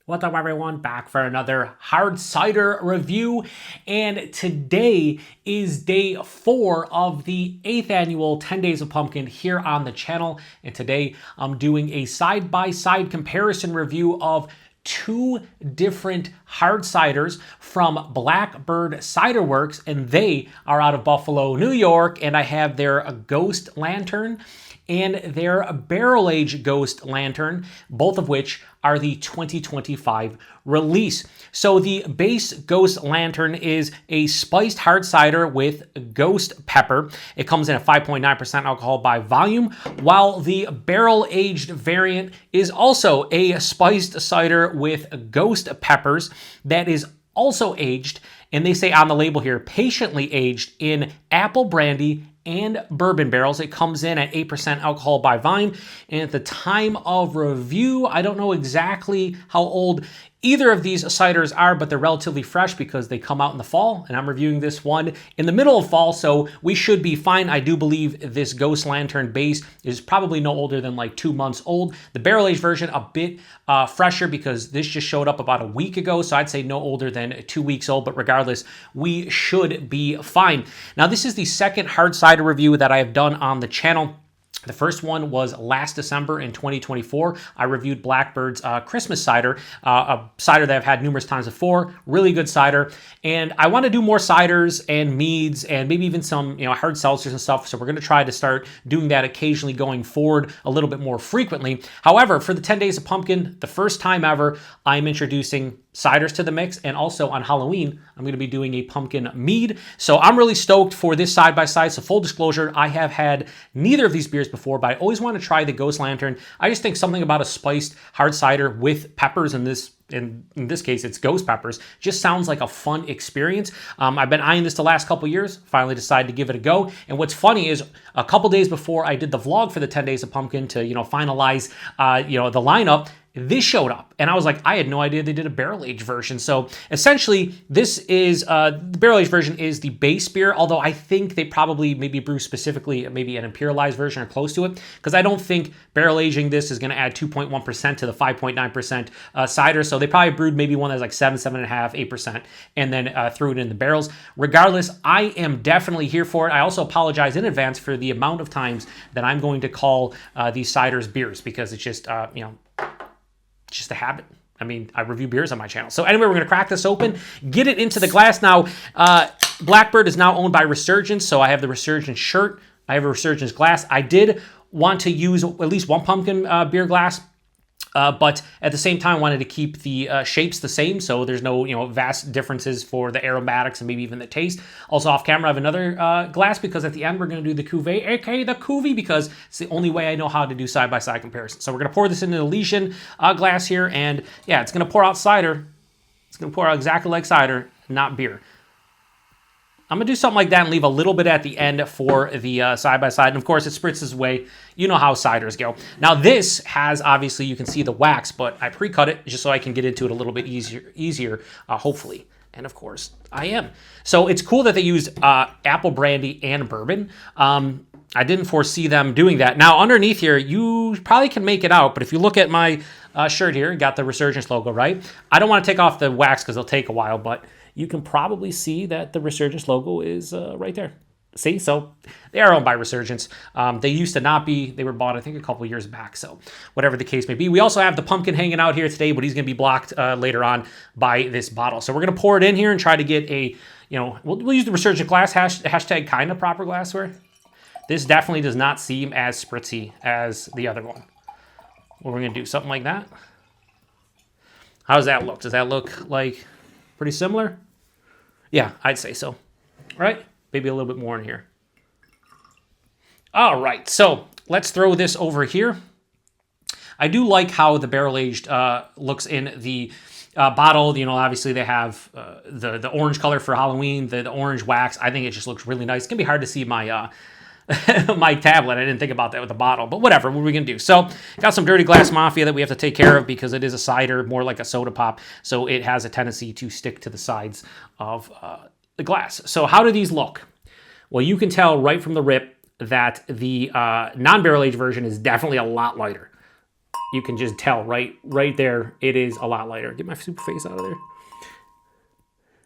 What's up, everyone? Back for another hard cider review, and today is day 4 of the 8th annual 10 Days of Pumpkin here on the channel, and today I'm doing a side-by-side comparison review of 2 different hard ciders from BlackBird Cider Works, and they are out of Buffalo, New York, and I have their Ghost Lantern and their Barrel Age Ghost Lantern, both of which are the 2025 release. So the base Ghost Lantern is a spiced hard cider with ghost pepper. It comes in at 5.9% alcohol by volume, while the barrel aged variant is also a spiced cider with ghost peppers that is also aged, and they say on the label here, patiently aged in apple brandy and bourbon barrels. It comes in at 8% alcohol by volume. And at the time of review, I don't know exactly how old either of these ciders are, but they're relatively fresh because they come out in the fall, and I'm reviewing this one in the middle of fall, so we should be fine. I do believe this Ghost Lantern base is probably no older than like 2 months old. The barrel aged version a bit fresher because this just showed up about a week ago, so I'd say no older than 2 weeks old, but regardless, we should be fine. Now, this is the second hard cider review that I have done on the channel. The first one was last December in 2024. I reviewed Blackbird's Christmas cider, a cider that I've had numerous times before. Really good cider. And I want to do more ciders and meads and maybe even some hard seltzers and stuff. So we're going to try to start doing that occasionally going forward a little bit more frequently. However, for the 10 Days of Pumpkin, the first time ever, I'm introducing ciders to the mix, and also on Halloween I'm going to be doing a pumpkin mead. So I'm really stoked for this side by side. So full disclosure, I have had neither of these beers before, but I always want to try the Ghost Lantern. I just think something about a spiced hard cider with peppers, in this case it's ghost peppers, just sounds like a fun experience. I've been eyeing this the last couple years, finally decided to give it a go. And what's funny is a couple days before I did the vlog for the 10 Days of Pumpkin to finalize the lineup, this showed up, and I was like, I had no idea they did a barrel-aged version. So essentially, this is, the barrel-aged version is the base beer, although I think they probably maybe brew specifically maybe an imperialized version or close to it, because I don't think barrel-aging this is going to add 2.1% to the 5.9% cider, so they probably brewed maybe one that's like 7.5%, 8%, and then threw it in the barrels. Regardless, I am definitely here for it. I also apologize in advance for the amount of times that I'm going to call these ciders beers, because it's just, it's just a habit. I mean, I review beers on my channel. So anyway, we're going to crack this open, get it into the glass. Now, Blackbird is now owned by Resurgence, so I have the Resurgence shirt. I have a Resurgence glass. I did want to use at least one pumpkin beer glass, but at the same time wanted to keep the shapes the same, so there's no vast differences for the aromatics and maybe even the taste. Also off camera I have another glass, because at the end we're going to do the cuvee, aka the cuvee, because it's the only way I know how to do side-by-side comparison. So we're going to pour this into the Elysian glass here, and yeah, it's going to pour out cider. It's going to pour out exactly like cider, not beer. I'm going to do something like that and leave a little bit at the end for the side-by-side. And of course, it spritzes away. You know how ciders go. Now, this has, obviously, you can see the wax, but I pre-cut it just so I can get into it a little bit easier, hopefully. And of course, I am. So it's cool that they used apple brandy and bourbon. I didn't foresee them doing that. Now, underneath here, you probably can make it out, but if you look at my shirt here, got the Resurgence logo, right? I don't want to take off the wax because it'll take a while, but you can probably see that the Resurgence logo is right there. See? So they are owned by Resurgence. They used to not be. They were bought, I think, a couple years back. So whatever the case may be. We also have the pumpkin hanging out here today, but he's going to be blocked later on by this bottle. So we're going to pour it in here and try to get a, we'll use the Resurgence glass, hashtag kind of proper glassware. This definitely does not seem as spritzy as the other one. Well, we're going to do something like that. How does that look? Does that look like pretty similar? Yeah, I'd say so. Right? Maybe a little bit more in here. All right, so let's throw this over here. I do like how the barrel-aged looks in the bottle. Obviously they have the orange color for Halloween, the orange wax. I think it just looks really nice. It's going to be hard to see my my tablet. I didn't think about that with the bottle, but whatever, what are we going to do? So got some dirty glass mafia that we have to take care of because it is a cider, more like a soda pop, so it has a tendency to stick to the sides of the glass. So how do these look? Well, you can tell right from the rip that the non-barrel aged version is definitely a lot lighter. You can just tell right there, it is a lot lighter. Get my super face out of there.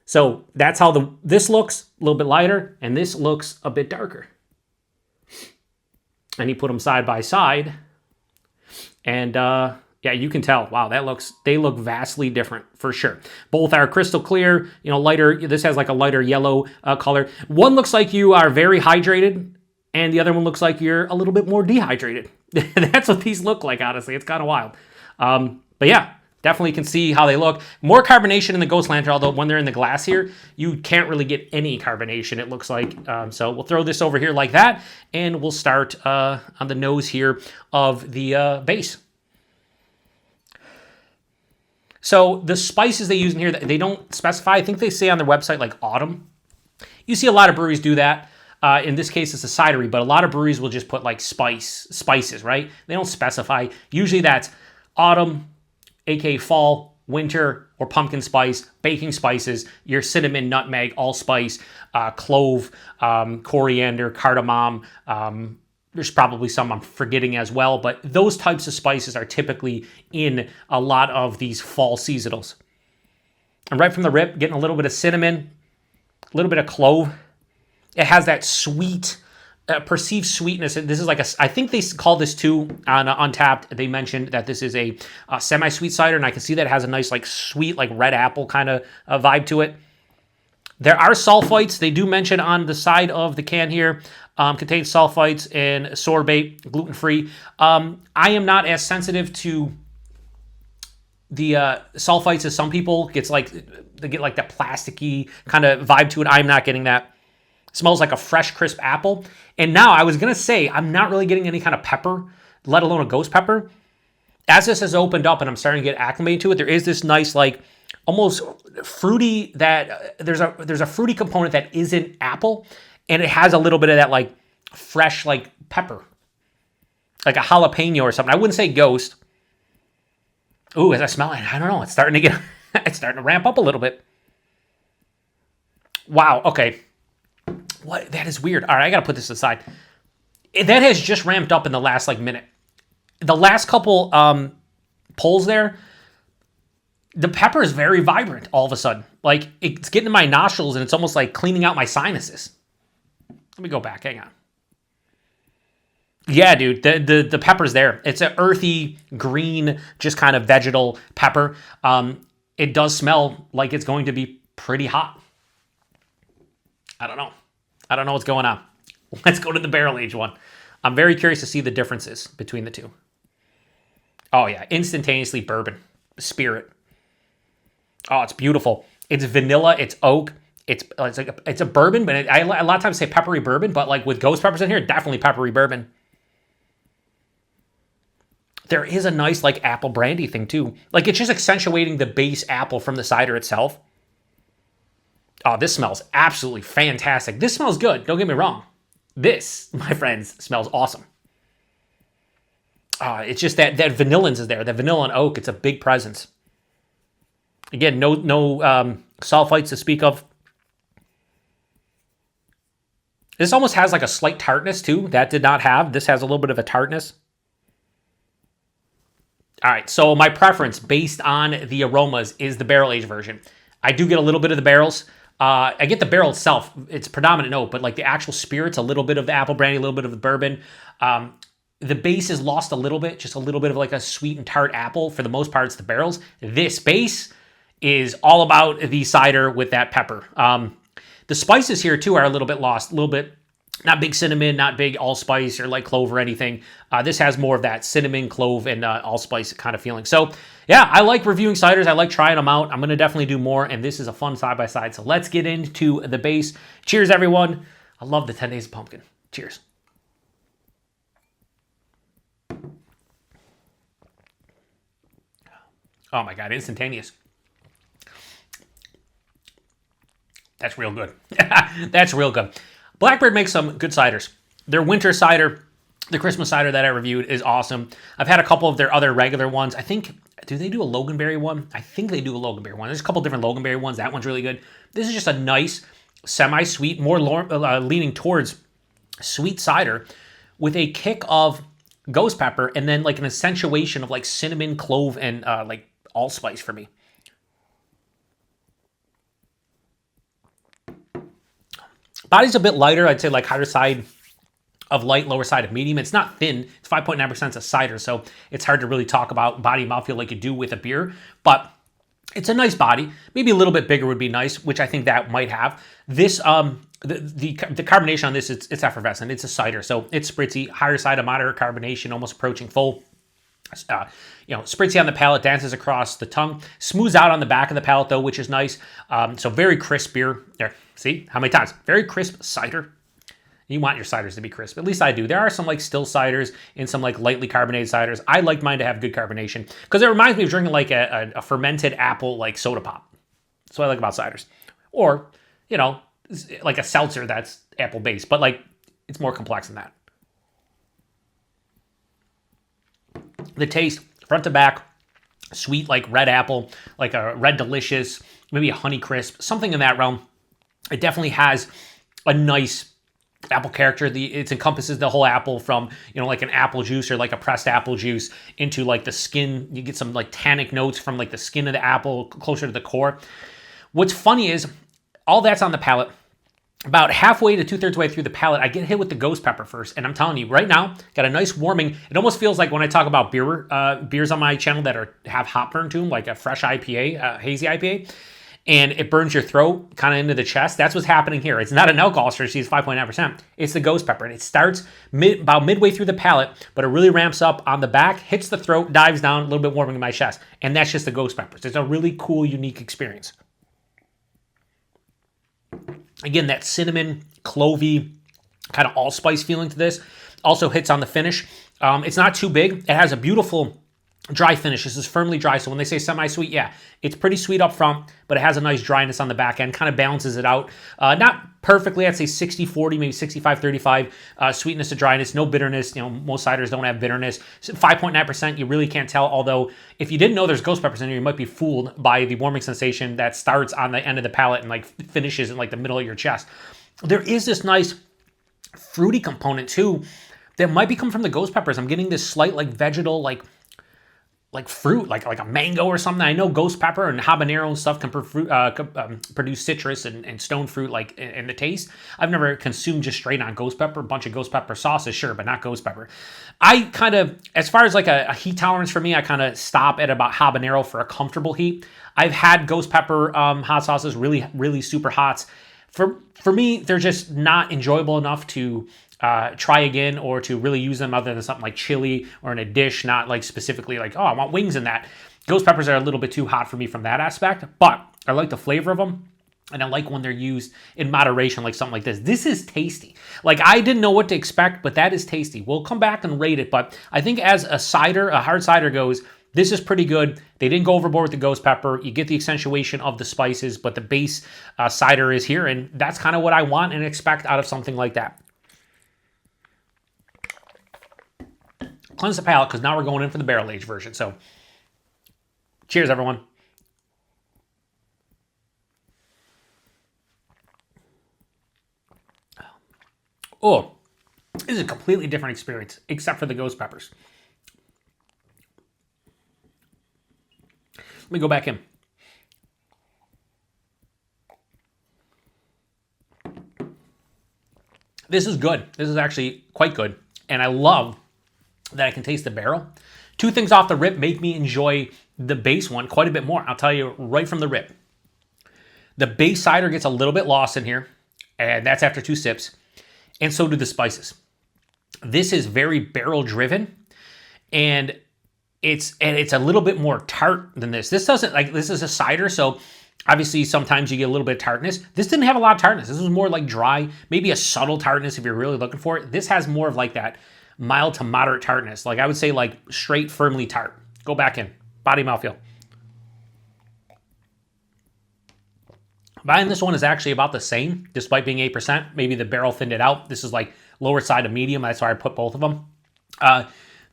So that's how this looks, a little bit lighter, and this looks a bit darker. And you put them side by side, and yeah, you can tell. Wow, they look vastly different for sure. Both are crystal clear, lighter. This has like a lighter yellow color. One looks like you are very hydrated, and the other one looks like you're a little bit more dehydrated. That's what these look like, honestly. It's kind of wild. But yeah, definitely can see how they look. More carbonation in the Ghost Lantern, although when they're in the glass here, you can't really get any carbonation, it looks like. So we'll throw this over here like that, and we'll start on the nose here of the base. So the spices they use in here, they don't specify. I think they say on their website like autumn. You see a lot of breweries do that. In this case, it's a cidery, but a lot of breweries will just put like spices, right? They don't specify. Usually that's autumn, aka fall, winter, or pumpkin spice, baking spices, your cinnamon, nutmeg, allspice, clove, coriander, cardamom. There's probably some I'm forgetting as well, but those types of spices are typically in a lot of these fall seasonals. And right from the rip, getting a little bit of cinnamon, a little bit of clove. It has that sweet, perceived sweetness. This is like I think they call this too on Untapped. They mentioned that this is a semi-sweet cider, and I can see that it has a nice, like sweet, like red apple kind of vibe to it. There are sulfites. They do mention on the side of the can here, contains sulfites and sorbate, gluten-free. I am not as sensitive to the sulfites as some people. They get like that plasticky kind of vibe to it. I'm not getting that. Smells like a fresh, crisp apple. And now I was going to say, I'm not really getting any kind of pepper, let alone a ghost pepper. As this has opened up and I'm starting to get acclimated to it, there is this nice, like, almost fruity that there's a fruity component that isn't apple. And it has a little bit of that, like, fresh, like, pepper. Like a jalapeno or something. I wouldn't say ghost. Ooh, as I smell it, I don't know. It's starting to ramp up a little bit. Wow, okay. What? That is weird. All right, I got to put this aside. That has just ramped up in the last, like, minute. The last couple pulls there, the pepper is very vibrant all of a sudden. Like, it's getting in my nostrils, and it's almost like cleaning out my sinuses. Let me go back. Hang on. Yeah, dude, the pepper's there. It's an earthy, green, just kind of vegetal pepper. It does smell like it's going to be pretty hot. I don't know what's going on. Let's go to the barrel aged one. I'm very curious to see the differences between the two. Oh yeah, instantaneously bourbon, spirit. Oh, it's beautiful. It's vanilla, it's oak. It's a bourbon, but I a lot of times say peppery bourbon, but like with ghost peppers in here, definitely peppery bourbon. There is a nice like apple brandy thing too. Like it's just accentuating the base apple from the cider itself. Oh, this smells absolutely fantastic. This smells good. Don't get me wrong. This, my friends, smells awesome. It's just that vanillins is there. That vanilla and oak, it's a big presence. Again, no sulfites to speak of. This almost has like a slight tartness too. That did not have. This has a little bit of a tartness. All right, so my preference based on the aromas is the barrel-aged version. I do get a little bit of the barrels. I get the barrel itself. It's predominant note, but like the actual spirits, a little bit of the apple brandy, a little bit of the bourbon. The base is lost a little bit, just a little bit of like a sweet and tart apple. For the most part, it's the barrels. This base is all about the cider with that pepper. The spices here too are a little bit lost, a little bit, not big cinnamon, not big allspice or like clove or anything. This has more of that cinnamon, clove, and allspice kind of feeling. So yeah, I like reviewing ciders. I like trying them out. I'm going to definitely do more, and this is a fun side-by-side. So let's get into the base. Cheers, everyone. I love the 10 Days of Pumpkin. Cheers. Oh my God, instantaneous. That's real good. That's real good. BlackBird makes some good ciders. Their winter cider, the Christmas cider that I reviewed, is awesome. I've had a couple of their other regular ones. I think, do they do a Loganberry one? I think they do a Loganberry one. There's a couple different Loganberry ones. That one's really good. This is just a nice, semi-sweet, more leaning towards sweet cider with a kick of ghost pepper, and then like an accentuation of like cinnamon, clove, and like allspice for me. Body's a bit lighter. I'd say like higher side of light, lower side of medium. It's not thin. It's 5.9% of cider, so it's hard to really talk about body mouthfeel like you do with a beer, but it's a nice body. Maybe a little bit bigger would be nice, which I think that might have. This, the carbonation on this, it's effervescent. It's a cider, so it's spritzy, higher side of moderate carbonation, almost approaching full. Spritzy on the palate, dances across the tongue, smooths out on the back of the palate though, which is nice. So very crisp beer. There, see how many times? Very crisp cider. You want your ciders to be crisp. At least I do. There are some like still ciders and some like lightly carbonated ciders. I like mine to have good carbonation because it reminds me of drinking like a fermented apple like soda pop. That's what I like about ciders. Or, like a seltzer that's apple based, but like it's more complex than that. The taste, front to back, sweet like red apple, like a red delicious, maybe a honey crisp, something in that realm. It definitely has a nice apple character. It encompasses the whole apple from, like an apple juice or like a pressed apple juice into like the skin. You get some like tannic notes from like the skin of the apple closer to the core. What's funny is all that's on the palate. About halfway to 2/3 way through the palate, I get hit with the ghost pepper first. And I'm telling you right now, got a nice warming. It almost feels like when I talk about beers on my channel that have hop burn to them, like a fresh IPA, hazy IPA. And it burns your throat kind of into the chest. That's what's happening here. It's not an alcohol strategy, it's 5.9%. It's the ghost pepper. And it starts about midway through the palate, but it really ramps up on the back, hits the throat, dives down, a little bit warming in my chest. And that's just the ghost peppers. It's a really cool, unique experience. Again, that cinnamon, clovey, kind of allspice feeling to this. Also hits on the finish. It's not too big. It has a beautiful dry finish. This is firmly dry, so when they say semi-sweet, yeah, it's pretty sweet up front, but it has a nice dryness on the back end, kind of balances it out. Not perfectly, I'd say 60-40, maybe 65-35 sweetness to dryness, no bitterness. Most ciders don't have bitterness. 5.9%, you really can't tell, although if you didn't know there's ghost peppers in here, you might be fooled by the warming sensation that starts on the end of the palate and like finishes in like the middle of your chest. There is this nice fruity component too that might be coming from the ghost peppers. I'm getting this slight like vegetal, like fruit, like a mango or something. I know ghost pepper and habanero and stuff can produce citrus and stone fruit like in the taste. I've never consumed just straight on ghost pepper. A bunch of ghost pepper sauces, sure, but not ghost pepper. I kind of, as far as like a heat tolerance for me, I kind of stop at about habanero for a comfortable heat. I've had ghost pepper hot sauces, really, really super hots. For me, they're just not enjoyable enough to try again or to really use them other than something like chili or in a dish, not like specifically like, oh, I want wings in that. Ghost peppers are a little bit too hot for me from that aspect, but I like the flavor of them. And I like when they're used in moderation, like something like this. This is tasty. Like I didn't know what to expect, but that is tasty. We'll come back and rate it, but I think as a cider, a hard cider goes, this is pretty good. They didn't go overboard with the ghost pepper. You get the accentuation of the spices, but the base cider is here, and that's kind of what I want and expect out of something like that. Cleanse the palate, because now we're going in for the barrel aged version. So, cheers, everyone. Oh, this is a completely different experience, except for the ghost peppers. Let me go back in. This is good. This is actually quite good. And I love that I can taste the barrel. Two things off the rip make me enjoy the base one quite a bit more. I'll tell you right from the rip. The base cider gets a little bit lost in here, and that's after 2 sips. And so do the spices. This is very barrel driven, and it's a little bit more tart than this. This is a cider, so obviously sometimes you get a little bit of tartness. This didn't have a lot of tartness. This was more like dry, maybe a subtle tartness if you're really looking for it. This has more of like that mild to moderate tartness. Like I would say like straight, firmly tart. Go back in. Body mouthfeel. Buying this one is actually about the same, despite being 8%. Maybe the barrel thinned it out. This is like lower side of medium. That's why I put both of them.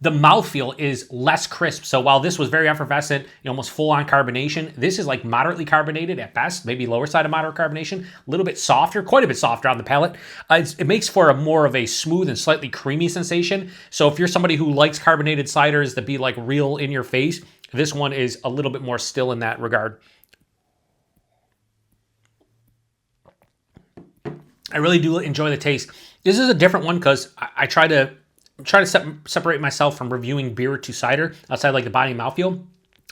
The mouthfeel is less crisp. So while this was very effervescent, almost full-on carbonation, this is like moderately carbonated at best, maybe lower side of moderate carbonation, a little bit softer, quite a bit softer on the palate. It makes for a more of a smooth and slightly creamy sensation. So if you're somebody who likes carbonated ciders to be like real in your face, this one is a little bit more still in that regard. I really do enjoy the taste. This is a different one because I try to separate myself from reviewing beer to cider outside like the body and mouthfeel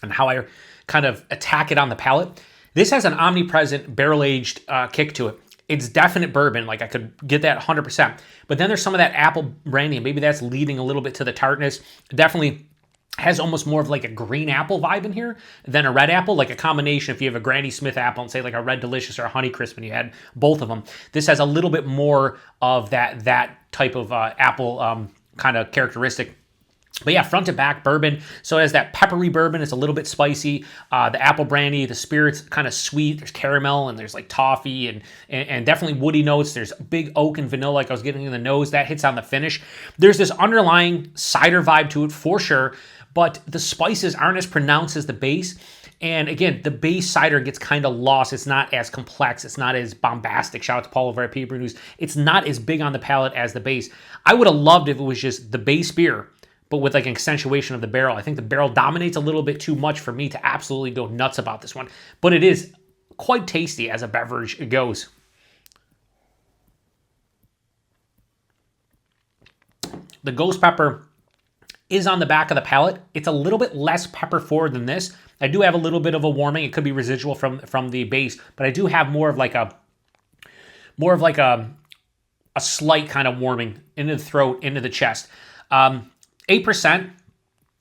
and how I kind of attack it on the palate. This has an omnipresent barrel-aged kick to it. It's definite bourbon, like I could get that 100%. But then there's some of that apple brandy, and maybe that's leading a little bit to the tartness. It definitely has almost more of like a green apple vibe in here than a red apple, like a combination. If you have a Granny Smith apple and say like a Red Delicious or a Honey Crisp and you had both of them, this has a little bit more of that type of apple kind of characteristic. But yeah, front to back bourbon. So it has that peppery bourbon. It's a little bit spicy. The apple brandy, the spirit's kind of sweet. There's caramel and there's like toffee and definitely woody notes. There's big oak and vanilla like I was getting in the nose. That hits on the finish. There's this underlying cider vibe to it for sure, but the spices aren't as pronounced as the base. And again, the base cider gets kind of lost. It's not as complex. It's not as bombastic. Shout out to Paul over at Paper News. It's not as big on the palate as the base. I would have loved if it was just the base beer, but with like an accentuation of the barrel. I think the barrel dominates a little bit too much for me to absolutely go nuts about this one. But it is quite tasty as a beverage goes. The ghost pepper is on the back of the palate. It's a little bit less pepper forward than this. I do have a little bit of a warming. It could be residual from the base, but I do have more of like a slight kind of warming into the throat, into the chest. 8%,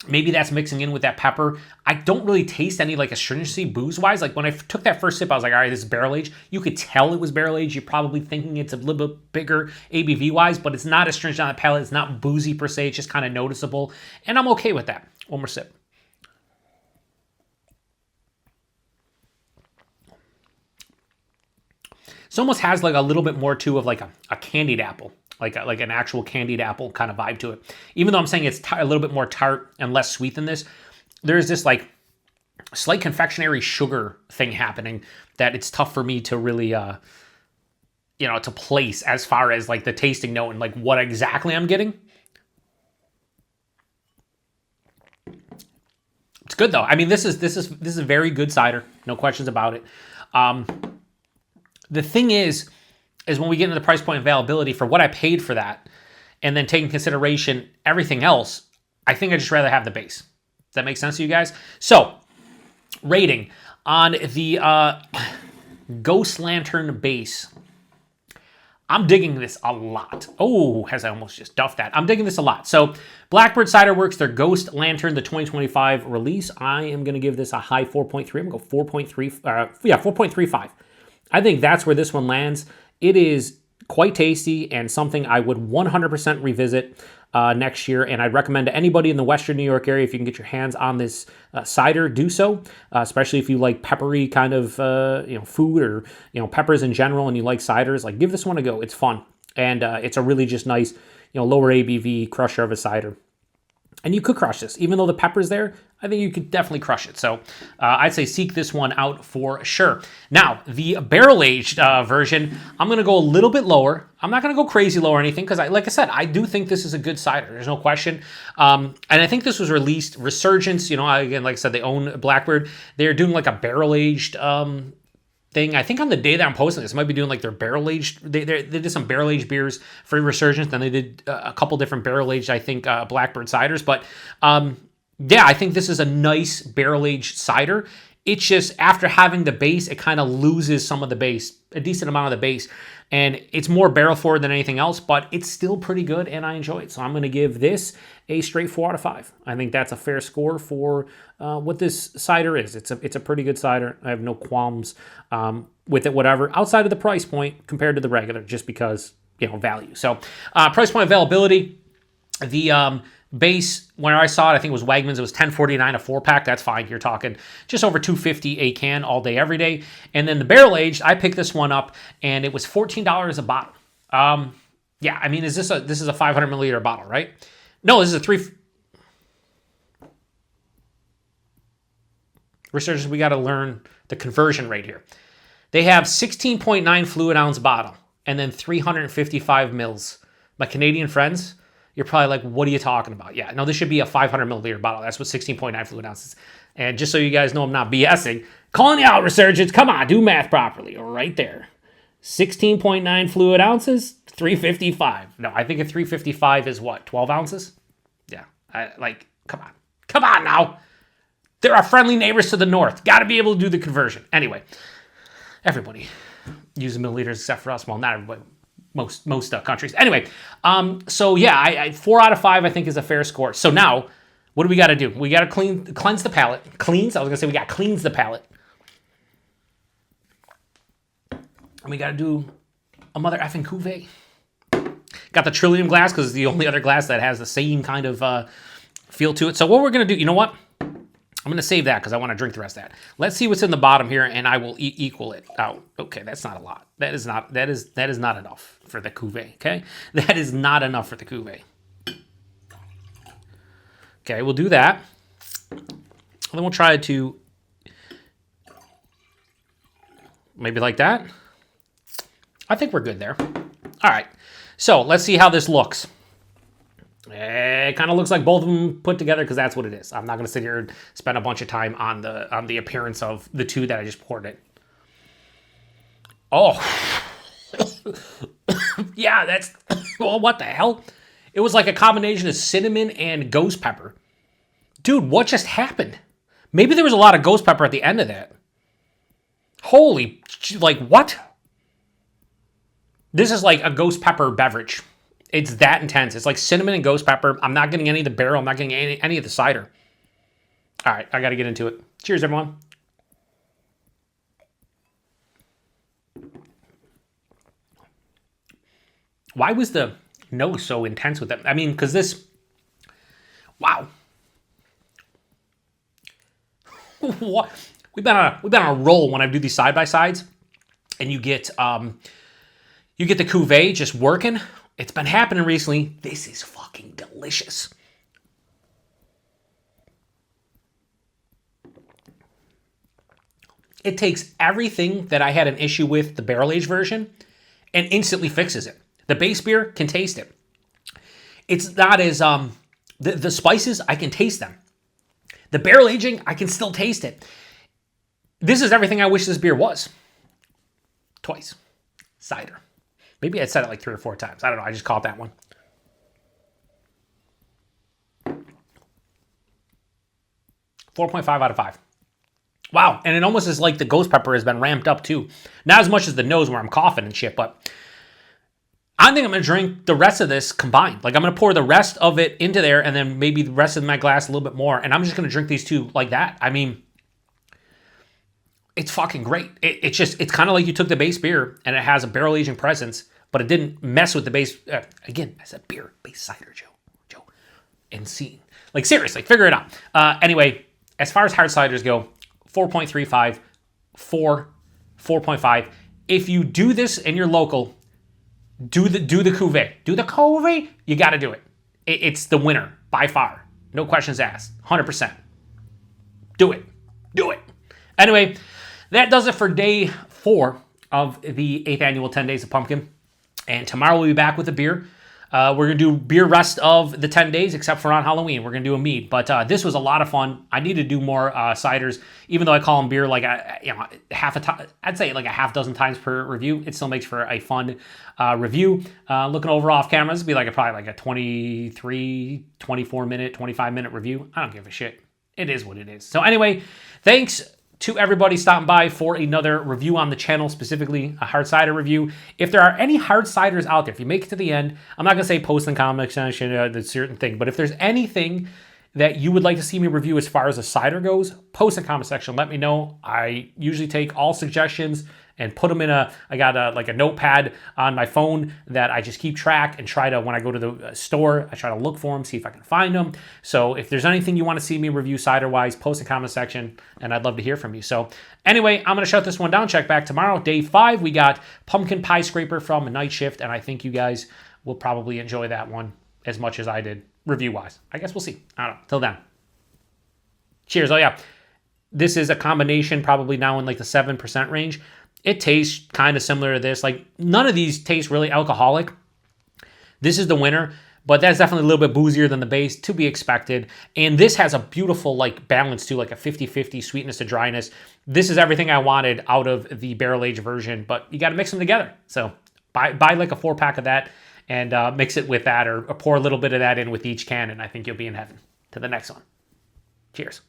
maybe that's mixing in with that pepper. I don't really taste any like astringency booze-wise. Like when I took that first sip, I was like, all right, this is barrel-aged. You could tell it was barrel-aged. You're probably thinking it's a little bit bigger ABV-wise, but it's not astringent on the palate. It's not boozy per se. It's just kind of noticeable, and I'm okay with that. One more sip. This almost has like a little bit more too of like a candied apple. Like an actual candied apple kind of vibe to it. Even though I'm saying it's a little bit more tart and less sweet than this, there's this like slight confectionery sugar thing happening that it's tough for me to really, to place as far as like the tasting note and like what exactly I'm getting. It's good though. I mean, this is a very good cider, no questions about it. The thing is when we get into the price point availability for what I paid for that, and then taking consideration everything else, I think I'd just rather have the base. Does that make sense to you guys? So, rating on the Ghost Lantern base. I'm digging this a lot. Oh, as I almost just duffed that. I'm digging this a lot. So, BlackBird Cider Works, their Ghost Lantern, the 2025 release. I am going to give this a high 4.3. I'm going to go 4.3. 4.35. I think that's where this one lands. It is quite tasty and something I would 100% revisit next year, and I'd recommend to anybody in the Western New York area, if you can get your hands on this cider, do so, especially if you like peppery kind of food or peppers in general and you like ciders. Like, give this one a go. It's fun, and it's a really just nice lower ABV crusher of a cider. And you could crush this. Even though the pepper's there, I think you could definitely crush it. So I'd say seek this one out for sure. Now, the barrel-aged version, I'm going to go a little bit lower. I'm not going to go crazy low or anything because, like I said, I do think this is a good cider. There's no question. And I think this was released, Resurgence, again, like I said, they own BlackBird. They're doing like a barrel-aged thing. I think on the day that I'm posting this, might be doing like their barrel-aged, they did some barrel-aged beers for Resurgence, then they did a couple different barrel-aged, I think, BlackBird ciders, but yeah, I think this is a nice barrel-aged cider. It's just, after having the base, it kind of loses some of the base, a decent amount of the base, and it's more barrel forward than anything else, but it's still pretty good, and I enjoy it. So I'm going to give this a straight 4 out of 5. I think that's a fair score for what this cider is. It's a pretty good cider. I have no qualms with it, whatever, outside of the price point compared to the regular, just because, value. So price point availability, the base, when I saw it, I think it was Wegmans, it was $10.49 a 4-pack. That's fine. You're talking just over $2.50 a can all day, every day. And then the barrel-aged, I picked this one up, and it was $14 a bottle. Yeah, I mean, this is a 500 milliliter bottle, right? No, this is a Researchers, we got to learn the conversion rate here. They have 16.9 fluid ounce bottle and then 355 mils. My Canadian friends, you're probably like, what are you talking about? Yeah, no, this should be a 500 milliliter bottle. That's what 16.9 fluid ounces. And just so you guys know I'm not BSing, calling you out, resurgents. Come on, do math properly. Right there. 16.9 fluid ounces, 355. No, I think a 355 is what, 12 ounces? Yeah, come on. Come on now. There are friendly neighbors to the north. Got to be able to do the conversion. Anyway, everybody uses milliliters except for us. Well, not everybody. Most countries. Anyway, so yeah, I 4 out of 5 I think is a fair score. So now, what do we got to do? We got to cleanse the palate. Cleanse? I was gonna say we got to cleanse the palate, and we got to do a mother effing cuvee. Got the Trillium glass because it's the only other glass that has the same kind of feel to it. So what we're gonna do? You know what? I'm going to save that because I want to drink the rest of that. Let's see what's in the bottom here, and I will equal it out. Okay, that's not a lot. That is not enough for the cuvee, okay? That is not enough for the cuvee. Okay, we'll do that. And then we'll try to maybe like that. I think we're good there. All right, so let's see how this looks. It kind of looks like both of them put together because that's what it is. I'm not going to sit here and spend a bunch of time on the appearance of the two that I just poured in. Oh. Yeah, that's... Well, what the hell? It was like a combination of cinnamon and ghost pepper. Dude, what just happened? Maybe there was a lot of ghost pepper at the end of that. Holy... Like, what? This is like a ghost pepper beverage. It's that intense. It's like cinnamon and ghost pepper. I'm not getting any of the barrel. I'm not getting any of the cider. All right, I got to get into it. Cheers, everyone. Why was the nose so intense with it? I mean, because this... Wow. What? We've been on a roll when I do these side-by-sides, and you get the cuvee just working. It's been happening recently. This is fucking delicious. It takes everything that I had an issue with the barrel-aged version and instantly fixes it. The base beer can taste it. It's not as... The spices, I can taste them. The barrel aging, I can still taste it. This is everything I wish this beer was. Twice. Cider. Maybe I said it like 3 or 4 times. I don't know. I just caught that one. .5 out of 5. Wow. And it almost is like the ghost pepper has been ramped up too. Not as much as the nose where I'm coughing and shit, but I think I'm going to drink the rest of this combined. Like I'm going to pour the rest of it into there and then maybe the rest of my glass a little bit more. And I'm just going to drink these two like that. I mean, it's fucking great. It's kind of like you took the base beer and it has a barrel aging presence, but it didn't mess with the base. Again, I said beer, base cider, Joe. And scene. Like seriously, figure it out. Anyway, as far as hard ciders go, 4.35, 4.5. If you do this in your local, do the cuvee. Do the cuvee. You got to do it. It's the winner by far. No questions asked. 100%. Do it. Do it. Anyway, that does it for day 4 of the 8th annual 10 Days of Pumpkin. And tomorrow we'll be back with a beer. We're going to do beer rest of the 10 days, except for on Halloween. We're going to do a mead. But this was a lot of fun. I need to do more ciders, even though I call them beer like half a time. I'd say like a half dozen times per review. It still makes for a fun review. Looking over off cameras, it'd be probably like a 23, 24 minute, 25 minute review. I don't give a shit. It is what it is. So anyway, thanks to everybody stopping by for another review on the channel, specifically a hard cider review. If there are any hard ciders out there, if you make it to the end, I'm not going to say post in the comment section the certain thing, but if there's anything that you would like to see me review as far as a cider goes, post in the comment section, let me know. I usually take all suggestions and put them in I got a notepad on my phone that I just keep track and try to, when I go to the store, I try to look for them, see if I can find them. So if there's anything you want to see me review cider-wise, post in the comment section, and I'd love to hear from you. So anyway, I'm going to shut this one down. Check back tomorrow. Day 5, we got Pumpkin Pie Scraper from Night Shift, and I think you guys will probably enjoy that one as much as I did review-wise. I guess we'll see. I don't know. Till then. Cheers. Oh, yeah. This is a combination probably now in like the 7% range. It tastes kind of similar to this. Like none of these taste really alcoholic. This is the winner, but that's definitely a little bit boozier than the base, to be expected. And this has a beautiful like balance too, like a 50-50 sweetness to dryness. This is everything I wanted out of the barrel aged version, but you got to mix them together. So buy like a 4-pack of that and mix it with that, or pour a little bit of that in with each can, and I think you'll be in heaven. To the next one. Cheers.